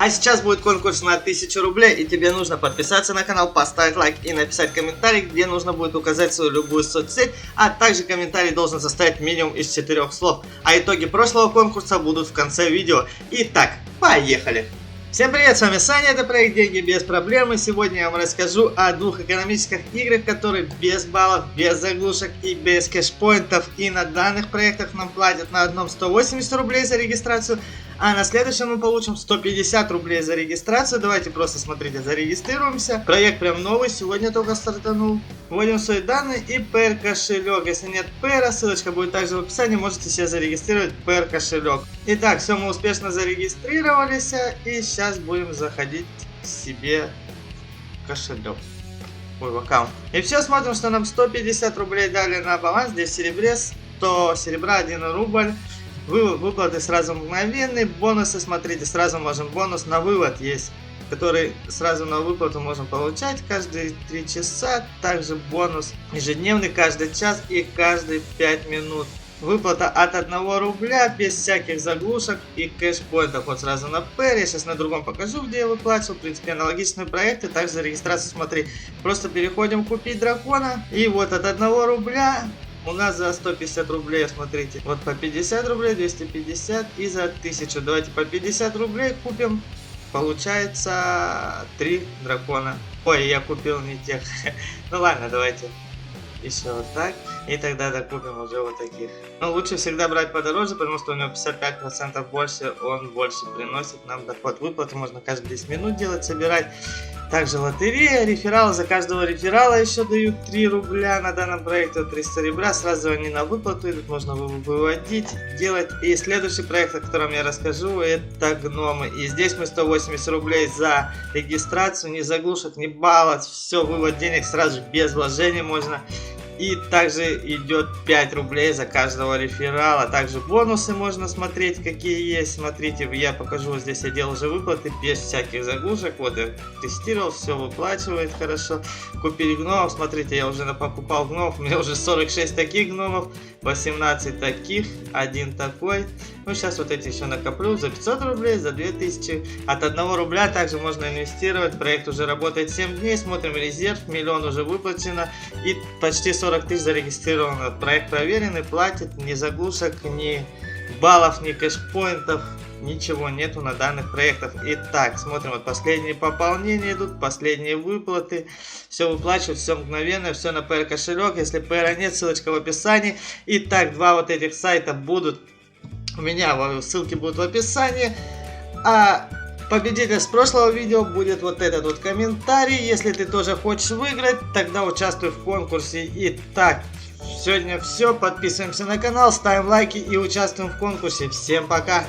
А сейчас будет конкурс на 1000 рублей, и тебе нужно подписаться на канал, поставить лайк и написать комментарий, где нужно будет указать свою любую соцсеть, а также комментарий должен состоять минимум из 4 слов. А итоги прошлого конкурса будут в конце видео. Итак, поехали! Всем привет, с вами Саня, это проект «Деньги без проблем», и сегодня я вам расскажу о двух экономических играх, которые без баллов, без заглушек и без кэшпоинтов. И на данных проектах нам платят на одном 180 рублей за регистрацию, а на следующем мы получим 150 рублей за регистрацию. Давайте просто, смотрите, зарегистрируемся. Проект прям новый, сегодня только стартанул. Вводим свои данные и PR кошелек. Если нет PR, ссылочка будет также в описании, можете себе зарегистрировать PR кошелек. Итак, все, мы успешно зарегистрировались, и сейчас будем заходить себе в кошелек. Ой, в аккаунт. И все, смотрим, что нам 150 рублей дали на баланс, здесь в серебре 100 серебра, 1 рубль. Выплаты сразу мгновенные, бонусы, смотрите, сразу можем бонус на вывод есть, который сразу на выплату можем получать каждые 3 часа, также бонус ежедневный каждый час и каждые 5 минут. Выплата от 1 рубля, без всяких заглушек и кэшпоинтов. Вот сразу на PR, я сейчас на другом покажу, где я выплачивал. В принципе, аналогичные проекты, также за регистрацию, смотри. Просто переходим купить дракона, и вот от 1 рубля... У нас за 150 рублей, смотрите, вот по 50 рублей, 250 и за 1000. Давайте по 50 рублей купим, получается 3 дракона. Ой, я купил не тех. Ну ладно, давайте еще вот так. И тогда докупим уже вот таких. Но лучше всегда брать подороже, потому что у него 55% больше, он больше приносит нам доход. Выплаты можно каждые 10 минут делать, собирать. Также лотерея, рефералы, за каждого реферала еще дают 3 рубля на данном проекте, 300 серебра, сразу они на выплату идут, можно выводить, делать. И следующий проект, о котором я расскажу, это гномы. И здесь мы 180 рублей за регистрацию, ни заглушек, ни баллов, все, вывод денег сразу без вложений можно. И также идет 5 рублей за каждого реферала. Также бонусы можно смотреть, какие есть. Смотрите, я покажу, вот здесь я делал уже выплаты без всяких заглушек. Вот я тестировал, все выплачивает хорошо. Купили гномов, смотрите, я уже покупал гномов. У меня уже 46 таких гномов, 18 таких, 1 такой. Ну, сейчас вот эти еще накоплю за 500 рублей, за 2000. От 1 рубля также можно инвестировать. Проект уже работает 7 дней. Смотрим резерв, миллион уже выплачено. И почти 40 тысяч зарегистрировано. Проект проверенный, платит, ни заглушек, ни баллов, ни кэшпоинтов. Ничего нету на данных проектах. Итак, смотрим, вот последние пополнения идут, последние выплаты. Все выплачивают, все мгновенно, все на PR кошелек. Если PR нет, ссылочка в описании. Итак, 2 вот этих сайта будут у меня, ссылки будут в описании. А победитель с прошлого видео будет вот этот вот комментарий. Если ты тоже хочешь выиграть, тогда участвуй в конкурсе. Итак, сегодня все. Подписываемся на канал, ставим лайки и участвуем в конкурсе. Всем пока!